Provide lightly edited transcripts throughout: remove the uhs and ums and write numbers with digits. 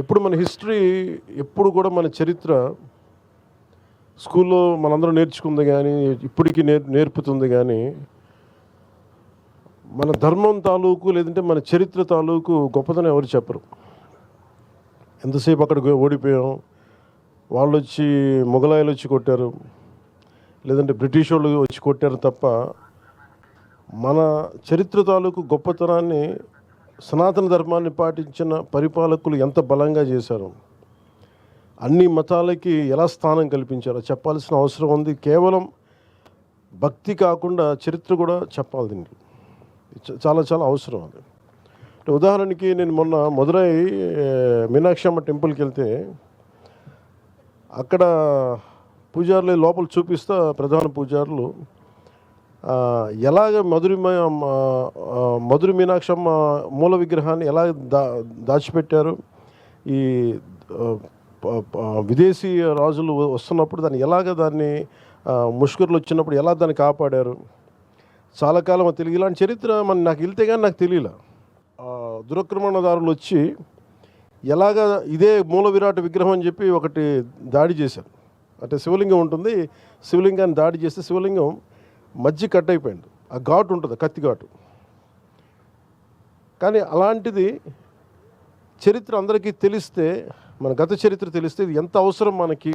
ఇప్పుడు మన హిస్టరీ ఎప్పుడు కూడా మన చరిత్ర స్కూల్లో మనందరం నేర్చుకుంది కానీ ఇప్పటికీ నేర్పుతుంది కానీ మన ధర్మం తాలూకు లేదంటే మన చరిత్ర తాలూకు గొప్పతనం ఎవరు చెప్పరు. ఎంతసేపు అక్కడ ఓడిపోయాం, వాళ్ళు వచ్చి మొఘలాయులు వచ్చి కొట్టారు, లేదంటే బ్రిటిష్ వాళ్ళు వచ్చి కొట్టారు తప్ప మన చరిత్ర తాలూకు గొప్పతనాన్ని సనాతన ధర్మాన్ని పాటించిన పరిపాలకులు ఎంత బలంగా చేశారు, అన్ని మతాలకి ఎలా స్థానం కల్పించారో చెప్పాల్సిన అవసరం ఉంది. కేవలం భక్తి కాకుండా చరిత్ర కూడా చెప్పాలి. దీనికి చాలా చాలా అవసరం అది. ఉదాహరణకి నేను మొన్న మదురై మీనాక్షమ్మ టెంపుల్కి వెళ్తే అక్కడ పూజారులు లోపల చూపిస్తా ప్రధాన పూజారులు ఎలాగ మధుర మీనాక్షమ్మ మూల విగ్రహాన్ని ఎలా దాచిపెట్టారు, ఈ విదేశీ రాజులు వస్తున్నప్పుడు దాన్ని ముష్కరులు వచ్చినప్పుడు ఎలా దాన్ని కాపాడారు. చాలా కాలం తెలియదు. ఇలాంటి చరిత్ర నాకు వెళ్తే కానీ నాకు తెలియలే. దురాక్రమణదారులు వచ్చి ఎలాగ ఇదే మూల విరాట్ విగ్రహం అని చెప్పి ఒకటి దాడి చేశారు. అంటే శివలింగం ఉంటుంది, శివలింగాన్ని దాడి చేస్తే శివలింగం మధ్య కట్ అయిపోయింది. ఆ ఘాటు ఉంటుంది, కత్తి ఘాటు. కానీ అలాంటిది చరిత్ర అందరికీ తెలిస్తే, మన గత చరిత్ర తెలిస్తే ఇది ఎంత అవసరం మనకి,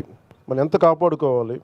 మనం ఎంత కాపాడుకోవాలి.